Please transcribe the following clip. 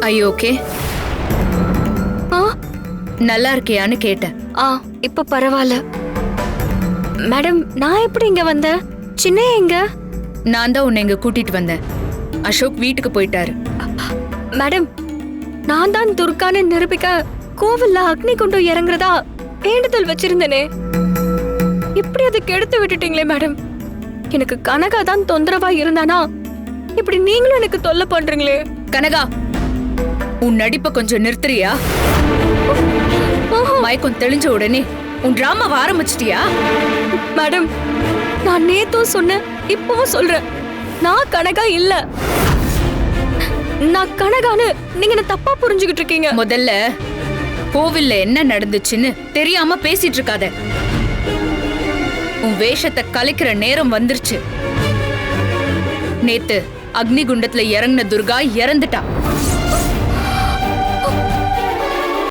ஐயோ ஓகே, ஆ நல்லா இருக்கியான்னு கேட்டேன். ஆ இப்ப பரவாயில்ல. மேடம், நான் எப்படி இங்க வந்தேன்? சின்ன எங்க? நான் தான் உன்னை இங்க கூட்டிட்டு வந்தேன். அசோக் வீட்டுக்கு போயிட்டாரு. மேடம், நான் தான் துர்கான்னு நிரூபிக்க கோவில்ல அக்னி குண்டு இறங்குறதா வேண்டுதல் வச்சிருந்தேனே. இப்படி அதை கெடுத்து விட்டுட்டீங்களே மேடம். எனக்கு கனகா தான் தொந்தரவா இருந்தானா இப்படி நீங்களும் எனக்கு தொல்லை பண்றீங்களே. கனகா, உன் நடிப்பை கொஞ்சம் நிறுத்துறியா? மயக்கம் தெளிஞ்ச உடனே உன் டிராமாவை ஆரம்பிச்சிட்டியா? மேடம், நான் நேத்தும் சொன்னேன், இப்பவும் சொல்றேன், நான் கனகா இல்ல. நான் கனகான்னு நீங்க என்ன தப்பா புரிஞ்சுகிட்டு இருக்கீங்க. முதல்ல கோவில்ல என்ன நடந்துச்சுன்னு தெரியாம பேசிட்டு இருக்காத. உன் வேஷத்தை கலைக்கிற நேரம் வந்துருச்சு. நேத்து அக்னி குண்டத்துல இறங்கின துர்கா இறந்துட்டா.